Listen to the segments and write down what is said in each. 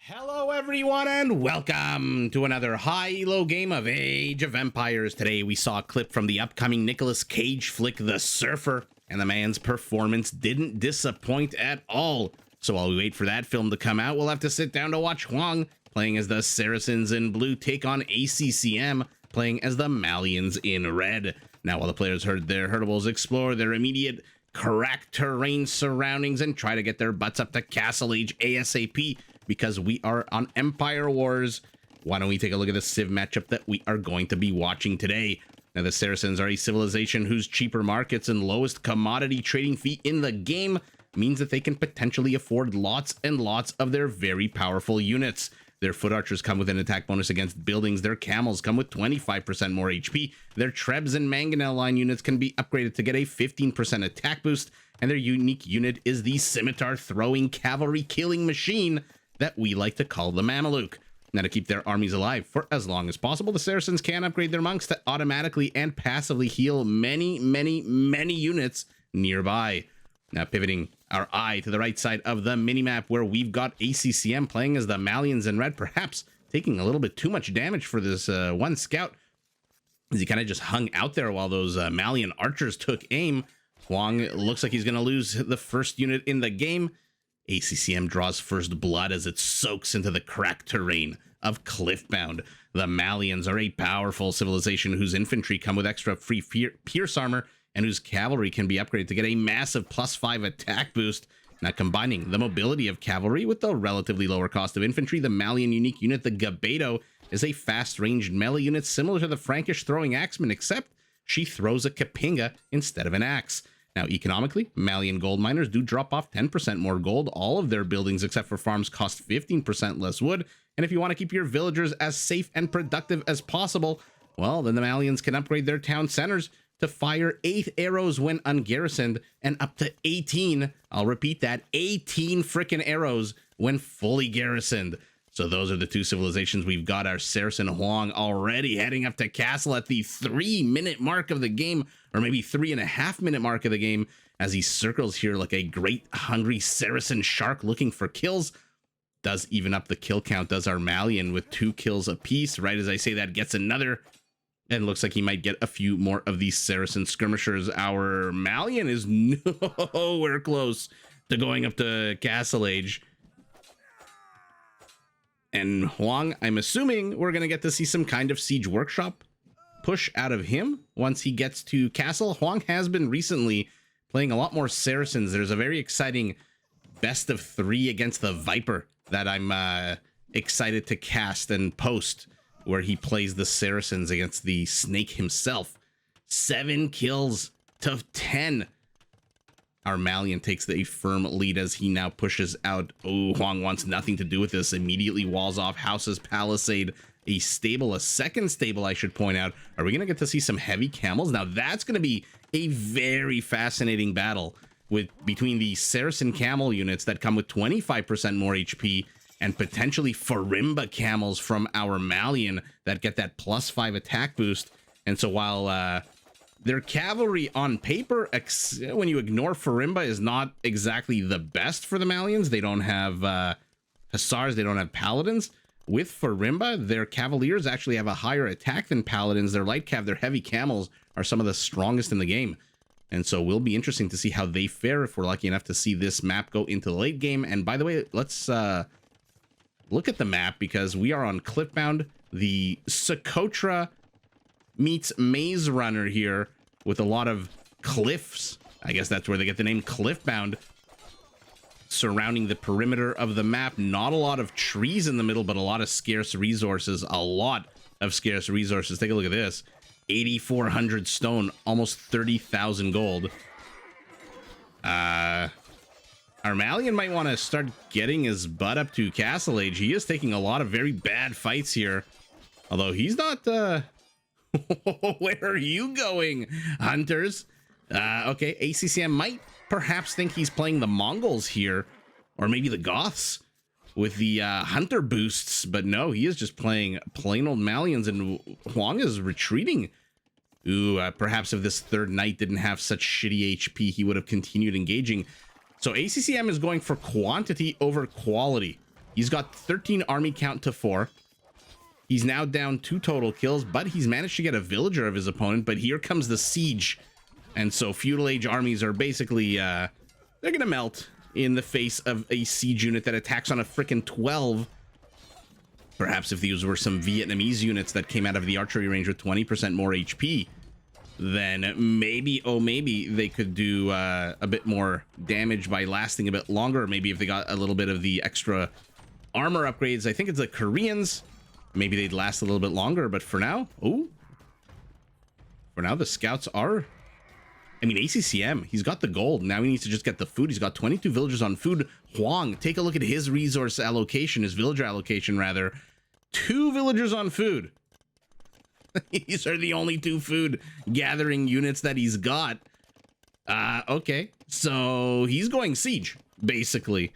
Hello everyone and welcome to another high-elo game of Age of Empires. Today we saw a clip from the upcoming Nicolas Cage flick The Surfer, and the man's performance didn't disappoint at all. So while we wait for that film to come out, we'll have to sit down to watch Hoang playing as the Saracens in blue take on ACCM playing as the Malians in red. Now while the players heard their herdables explore their immediate cracked terrain surroundings and try to get their butts up to Castle Age ASAP, because we are on Empire Wars, why don't we take a look at the Civ matchup that we are going to be watching today. Now, the Saracens are a civilization whose cheaper markets and lowest commodity trading fee in the game means that they can potentially afford lots and lots of their very powerful units. Their foot archers come with an attack bonus against buildings. Their camels come with 25% more HP. Their Trebs and Mangonel line units can be upgraded to get a 15% attack boost. And their unique unit is the scimitar throwing cavalry killing machine that we like to call the Mameluke. Now, to keep their armies alive for as long as possible, the Saracens can upgrade their monks to automatically and passively heal many units nearby. Now, pivoting our eye to the right side of the minimap, where we've got ACCM playing as the Malians in red, perhaps taking a little bit too much damage for this one scout, as he kind of just hung out there while those Malian archers took aim. Hoang looks like he's going to lose the first unit in the game. ACCM draws first blood as it soaks into the cracked terrain of Cliffbound. The Malians are a powerful civilization whose infantry come with extra free pierce armor and whose cavalry can be upgraded to get a massive +5 attack boost. Now, combining the mobility of cavalry with the relatively lower cost of infantry, the Malian unique unit, the Gabedo, is a fast-ranged melee unit similar to the Frankish throwing axeman, except she throws a kapinga instead of an axe. Now, economically, Malian gold miners do drop off 10% more gold. All of their buildings, except for farms, cost 15% less wood. And if you want to keep your villagers as safe and productive as possible, well, then the Malians can upgrade their town centers to fire 8 arrows when ungarrisoned and up to 18. I'll repeat that, 18 frickin' arrows when fully garrisoned. So those are the two civilizations. We've got our Saracen Hoang already heading up to castle at the 3-minute mark of the game, or maybe 3.5-minute mark of the game, as he circles here like a great hungry Saracen shark looking for kills. Does even up the kill count, does our Malian with 2 kills apiece. Right as I say that, gets another, and looks like he might get a few more of these Saracen skirmishers. Our Malian is nowhere close to going up to Castle Age. And Hoang, I'm assuming we're going to get to see some kind of siege workshop push out of him once he gets to castle. Hoang has been recently playing a lot more Saracens. There's a very exciting best of 3 against the Viper that I'm excited to cast and post, where he plays the Saracens against the Snake himself. 7 kills to 10. Our Malian takes the firm lead as he now pushes out. Oh, Hoang wants nothing to do with this. Immediately walls off houses, palisade, a stable, a second stable, I should point out. Are we going to get to see some heavy camels? Now, that's going to be a very fascinating battle between the Saracen camel units that come with 25% more HP and potentially Farimba camels from our Malian that get that +5 attack boost. And so while their cavalry on paper, when you ignore Farimba, is not exactly the best for the Malians. They don't have hussars, they don't have paladins. With Farimba, their cavaliers actually have a higher attack than paladins. Their light cav, their heavy camels are some of the strongest in the game. And so will be interesting to see how they fare if we're lucky enough to see this map go into the late game. And by the way, let's look at the map, because we are on Cliffbound, the Socotra meets Maze Runner here, with a lot of cliffs. I guess that's where they get the name Cliffbound, surrounding the perimeter of the map. Not a lot of trees in the middle, but a lot of scarce resources. A lot of scarce resources. Take a look at this. 8,400 stone, almost 30,000 gold. Our Malian might want to start getting his butt up to Castle Age. He is taking a lot of very bad fights here. Although he's not... Where are you going, hunters? Okay, ACCM might perhaps think he's playing the Mongols here, or maybe the Goths with the hunter boosts, but no, he is just playing plain old Malians, and Hoang is retreating. Ooh, perhaps if this third knight didn't have such shitty HP, he would have continued engaging. So ACCM is going for quantity over quality. He's got 13 army count to 4. He's now down 2 total kills, but he's managed to get a villager of his opponent. But here comes the siege. And so Feudal Age armies are basically, they're going to melt in the face of a siege unit that attacks on a frickin' 12. Perhaps if these were some Vietnamese units that came out of the archery range with 20% more HP, then maybe, oh, maybe they could do a bit more damage by lasting a bit longer. Maybe if they got a little bit of the extra armor upgrades. I think it's the Koreans. Maybe they'd last a little bit longer, but for now, oh, for now the scouts are, I mean, ACCM, he's got the gold. Now he needs to just get the food. He's got 22 villagers on food. Hoang, take a look at his resource allocation, his villager allocation rather. 2 villagers on food. These are the only 2 food gathering units that he's got. Okay, so he's going siege, basically.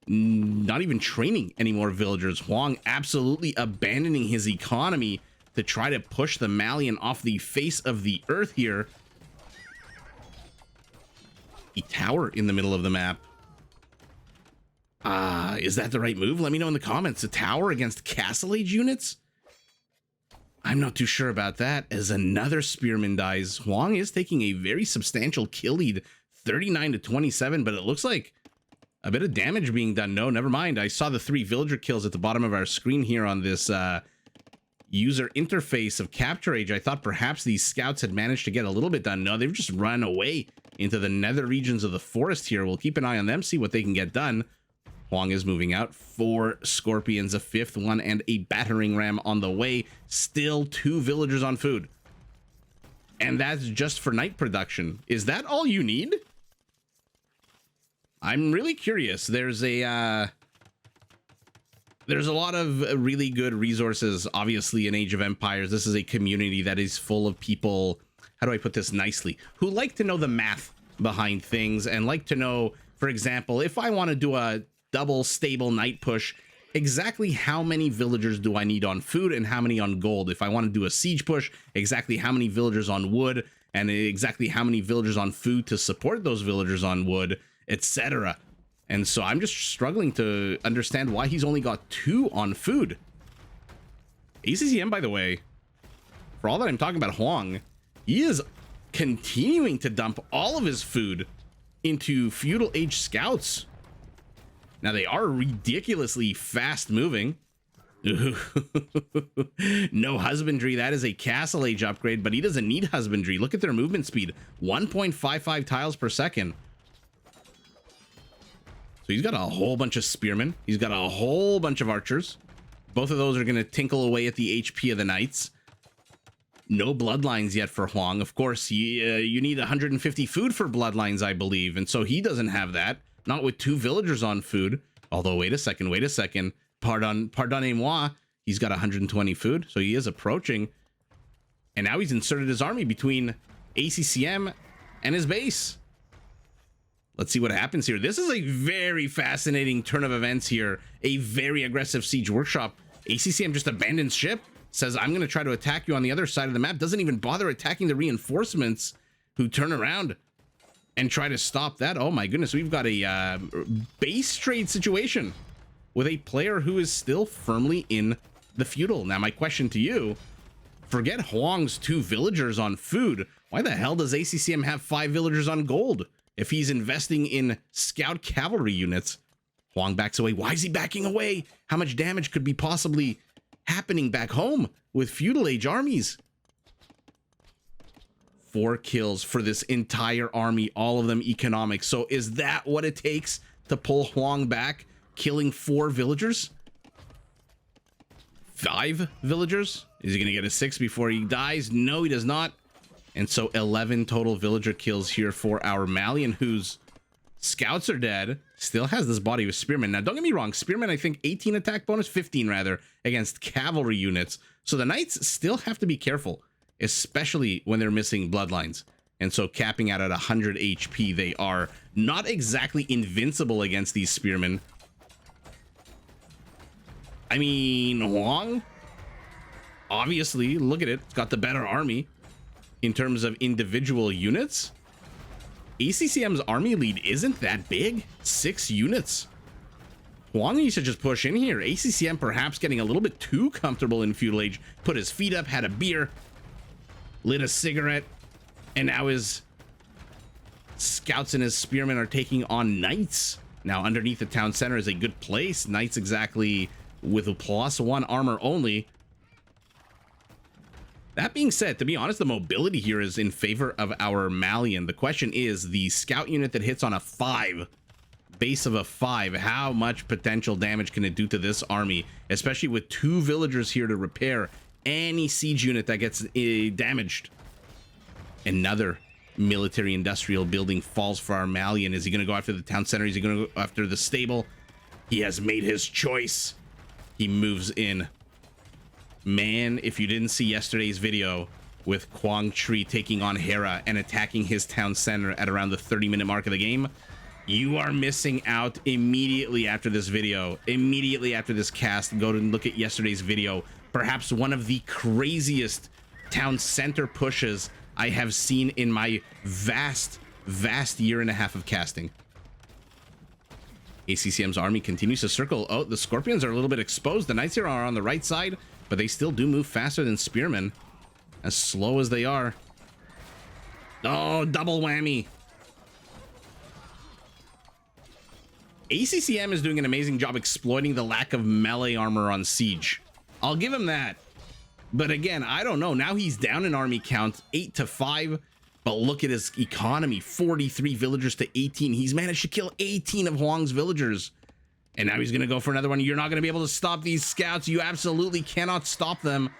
Not even training any more villagers. Hoang absolutely abandoning his economy to try to push the Malian off the face of the earth here. A tower in the middle of the map. Is that the right move? Let me know in the comments. A tower against Castle Age units? I'm not too sure about that, as another spearman dies. Hoang is taking a very substantial kill lead, 39 to 27, but it looks like a bit of damage being done. No, never mind. I saw the 3 villager kills at the bottom of our screen here on this user interface of Capture Age. I thought perhaps these scouts had managed to get a little bit done. No, they've just run away into the nether regions of the forest here. We'll keep an eye on them, see what they can get done. Hoang is moving out. 4 scorpions, a 5th one, and a battering ram on the way. Still 2 villagers on food. And that's just for night production. Is that all you need? I'm really curious. There's a lot of really good resources, obviously, in Age of Empires. This is a community that is full of people, how do I put this nicely, who like to know the math behind things and like to know, for example, if I want to do a double stable night push, exactly how many villagers do I need on food and how many on gold? If I want to do a siege push, exactly how many villagers on wood and exactly how many villagers on food to support those villagers on wood, etc. And so I'm just struggling to understand why he's only got 2 on food. ACCM, by the way, for all that I'm talking about Hoang, he is continuing to dump all of his food into Feudal Age scouts. Now they are ridiculously fast moving. No husbandry. That is a Castle Age upgrade, but he doesn't need husbandry. Look at their movement speed, 1.55 tiles per second. So he's got a whole bunch of spearmen. He's got a whole bunch of archers. Both of those are going to tinkle away at the HP of the knights. No bloodlines yet for Hoang. Of course, you need 150 food for bloodlines, I believe. And so he doesn't have that. Not with 2 villagers on food. Although, wait a second. Pardon-moi. He's got 120 food. So he is approaching. And now he's inserted his army between ACCM and his base. Let's see what happens here. This is a very fascinating turn of events here. A very aggressive siege workshop. ACCM just abandons ship. Says, I'm going to try to attack you on the other side of the map. Doesn't even bother attacking the reinforcements who turn around and try to stop that. Oh my goodness, we've got a base trade situation with a player who is still firmly in the feudal. Now my question to you, forget Hoang's 2 villagers on food. Why the hell does ACCM have 5 villagers on gold if he's investing in scout cavalry units? Hoang backs away. Why is he backing away? How much damage could be possibly happening back home with Feudal Age armies? 4 kills for this entire army, all of them economic. So is that what it takes to pull Hoang back, killing 4 villagers? 5 villagers? Is he going to get a 6 before he dies? No, he does not. And so 11 total villager kills here for our Malian, whose scouts are dead, still has this body of spearmen. Now, don't get me wrong, spearmen, I think 18 attack bonus, 15 rather, against cavalry units. So the knights still have to be careful, especially when they're missing bloodlines. And so capping out at 100 HP, they are not exactly invincible against these spearmen. I mean, Hoang, obviously, look at it. It's got the better army in terms of individual units. ACCM's army lead isn't that big. 6 units. Hoang needs to just push in here. ACCM perhaps getting a little bit too comfortable in Feudal Age. Put his feet up, had a beer, lit a cigarette, and now his scouts and his spearmen are taking on knights. Now underneath the town center is a good place. Knights exactly with a +1 armor only. That being said, to be honest, the mobility here is in favor of our Malian. The question is, the scout unit that hits on a 5, base of a 5, how much potential damage can it do to this army, especially with 2 villagers here to repair any siege unit that gets damaged? Another military industrial building falls for our Malian. Is he going to go after the town center? Is he going to go after the stable? He has made his choice. He moves in. Man, if you didn't see yesterday's video with Hoang taking on Hera and attacking his town center at around the 30-minute mark of the game, you are missing out. Immediately after this video, immediately after this cast, go and look at yesterday's video. Perhaps one of the craziest town center pushes I have seen in my vast year and a half of casting. ACCM's army continues to circle. Oh, the Scorpions are a little bit exposed. The Knights here are on the right side, but they still do move faster than Spearmen, as slow as they are. Oh, double whammy. ACCM is doing an amazing job exploiting the lack of melee armor on Siege. I'll give him that. But again, I don't know. Now he's down in army count, 8 to 5. But look at his economy, 43 villagers to 18. He's managed to kill 18 of Hoang's villagers. And now he's going to go for another one. You're not going to be able to stop these scouts. You absolutely cannot stop them.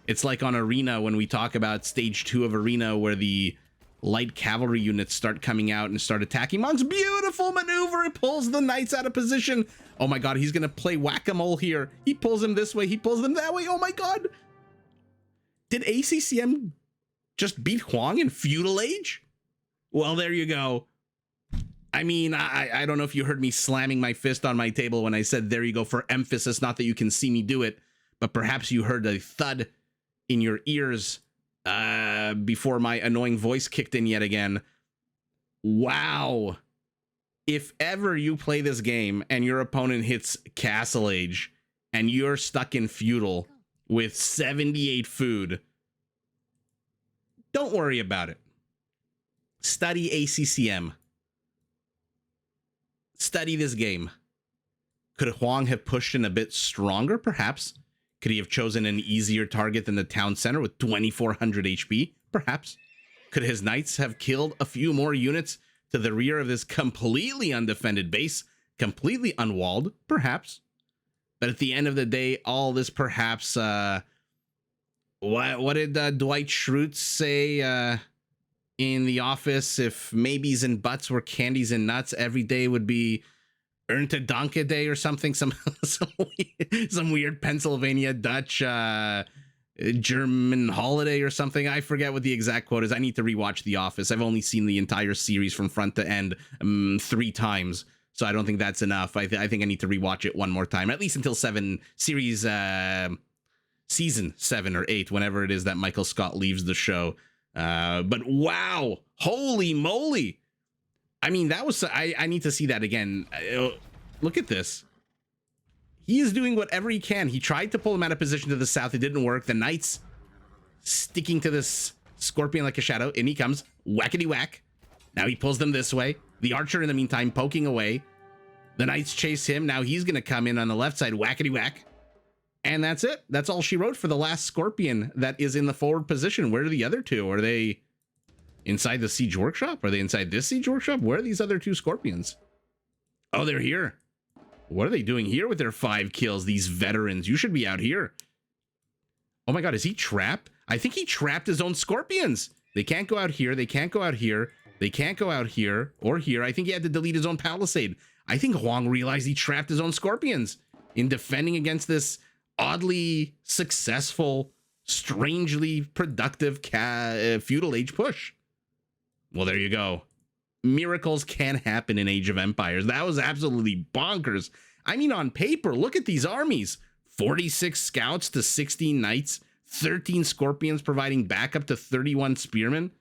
It's like on Arena when we talk about stage 2 of Arena where the light cavalry units start coming out and start attacking monks. Beautiful maneuver. It pulls the knights out of position. Oh my god, he's going to play whack-a-mole here. He pulls them this way. He pulls them that way. Oh my god. Did ACCM just beat Hoang in Feudal Age? Well, there you go. I mean, I don't know if you heard me slamming my fist on my table when I said there you go for emphasis, not that you can see me do it, but perhaps you heard a thud in your ears before my annoying voice kicked in yet again. Wow. If ever you play this game and your opponent hits Castle Age and you're stuck in Feudal with 78 food, don't worry about it. Study ACCM. Study this game. Could Hoang have pushed in a bit stronger, perhaps? Could he have chosen an easier target than the town center with 2400 HP? Perhaps. Could his knights have killed a few more units to the rear of this completely undefended base, completely unwalled? Perhaps. But at the end of the day, all this perhaps, what did Dwight Schrute say in The Office? If maybes and buts were candies and nuts, every day would be Ernte Danke Day or something. Some weird Pennsylvania Dutch German holiday or something. I forget what the exact quote is. I need to rewatch The Office. I've only seen the entire series from front to end 3 times. So I don't think that's enough. I think I need to rewatch it one more time, at least until season 7 or 8, whenever it is that Michael Scott leaves the show. But wow, holy moly. I mean, that was, I need to see that again. Look at this. He is doing whatever he can. He tried to pull him out of position to the south. It didn't work. The Knights sticking to this Scorpion like a shadow. In he comes. Whackety whack. Now he pulls them this way. The Archer, in the meantime, poking away. The Knights chase him. Now he's going to come in on the left side. Whackety whack. And that's it. That's all she wrote for the last Scorpion that is in the forward position. Where are the other two? Are they inside the Siege Workshop? Are they inside this Siege Workshop? Where are these other 2 Scorpions? Oh, they're here. What are they doing here with their 5 kills? These veterans. You should be out here. Oh my god, is he trapped? I think he trapped his own Scorpions. They can't go out here. They can't go out here. They can't go out here or here. I think he had to delete his own palisade. I think Hoang realized he trapped his own Scorpions in defending against this oddly successful, strangely productive Feudal Age push. Well, there you go. Miracles can happen in Age of Empires. That was absolutely bonkers. I mean, on paper, look at these armies. 46 scouts to 16 knights, 13 Scorpions providing backup to 31 spearmen,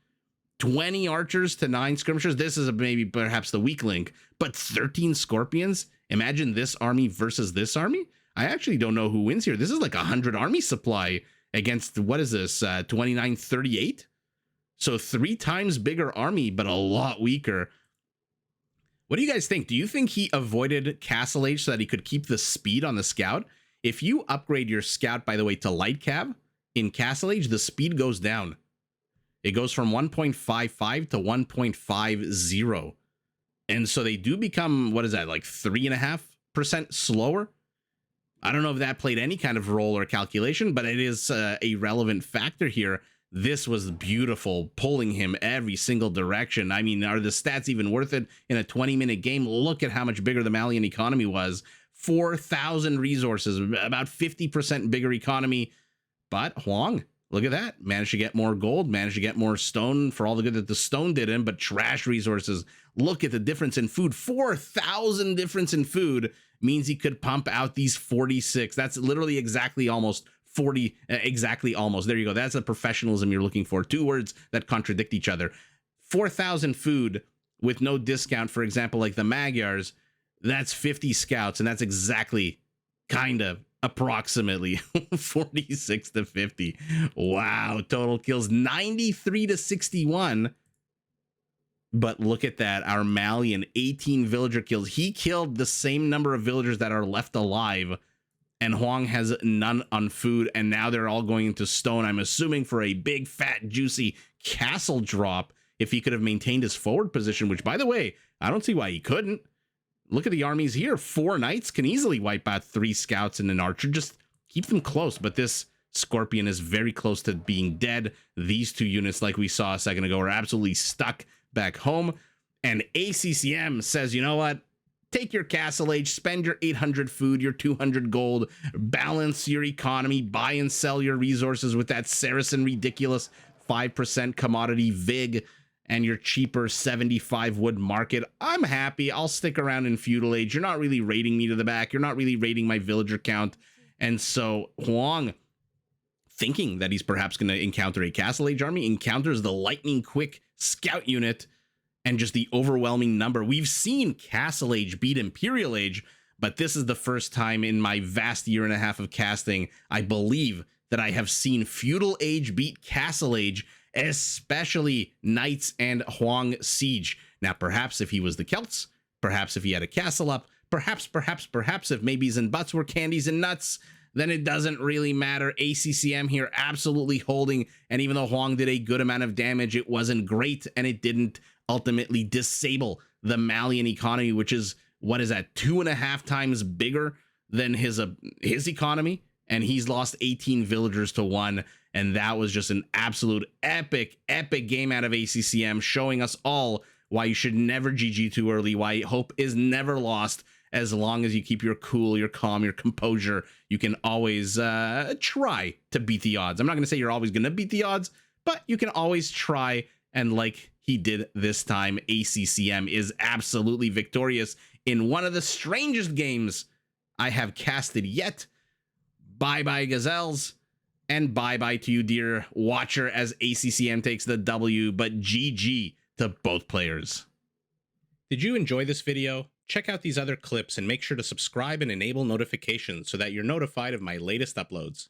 20 archers to 9 skirmishers. This is maybe perhaps the weak link, but 13 scorpions. Imagine this army versus this army. I actually don't know who wins here. This is like 100 army supply against, what is this, 2938? So 3 times bigger army, but a lot weaker. What do you guys think? Do you think he avoided Castle Age so that he could keep the speed on the scout? If you upgrade your scout, by the way, to light cav in Castle Age, the speed goes down. It goes from 1.55 to 1.50. And so they do become, what is that, like 3.5% slower? I don't know if that played any kind of role or calculation, but it is a relevant factor here. This was beautiful, pulling him every single direction. I mean, are the stats even worth it in a 20-minute game? Look at how much bigger the Malian economy was. 4,000 resources, about 50% bigger economy. But Hoang, look at that. Managed to get more gold, managed to get more stone for all the good that the stone did him, but trash resources. Look at the difference in food. 4,000 difference in food means he could pump out these 46. That's literally exactly almost 40, exactly almost. There you go. That's the professionalism you're looking for. 2 words that contradict each other. 4,000 food with no discount, for example, like the Magyars, that's 50 scouts, and that's exactly, kind of, approximately 46 to 50. Wow, total kills 93 to 61. But look at that, our Malian, 18 villager kills. He killed the same number of villagers that are left alive, and Hoang has none on food, and now they're all going into stone. I'm assuming for a big, fat, juicy castle drop, if he could have maintained his forward position, which, by the way, I don't see why he couldn't. Look at the armies here. 4 knights can easily wipe out 3 scouts and an archer. Just keep them close, but this scorpion is very close to being dead. These 2 units, like we saw a second ago, are absolutely stuck back home, and ACCM says, you know what? Take your Castle Age, spend your 800 food, your 200 gold, balance your economy, buy and sell your resources with that Saracen ridiculous 5% commodity VIG and your cheaper 75 wood market. I'm happy. I'll stick around in Feudal Age. You're not really raiding me to the back. You're not really raiding my villager count. And so Hoang, thinking that he's perhaps going to encounter a Castle Age army, encounters the lightning quick scout unit and just the overwhelming number. We've seen Castle Age beat Imperial Age, but this is the first time in my vast year and a half of casting, I believe, that I have seen Feudal Age beat Castle Age, especially Knights and Hoang Siege. Now, perhaps if he was the Celts, perhaps if he had a castle up, perhaps if maybes and buts were candies and nuts, then it doesn't really matter. ACCM here absolutely holding, and even though Hoang did a good amount of damage, it wasn't great, and it didn't ultimately disable the Malian economy, which is, what is that, 2.5 times bigger than his economy, and he's lost 18 villagers to 1, and that was just an absolute epic game out of ACCM, showing us all why you should never GG too early, why hope is never lost. As long as you keep your cool, your calm, your composure, you can always try to beat the odds. I'm not going to say you're always going to beat the odds, but you can always try. And like he did this time, ACCM is absolutely victorious in one of the strangest games I have casted yet. Bye-bye, Gazelles, and bye-bye to you, dear watcher, as ACCM takes the W, but GG to both players. Did you enjoy this video? Check out these other clips and make sure to subscribe and enable notifications so that you're notified of my latest uploads.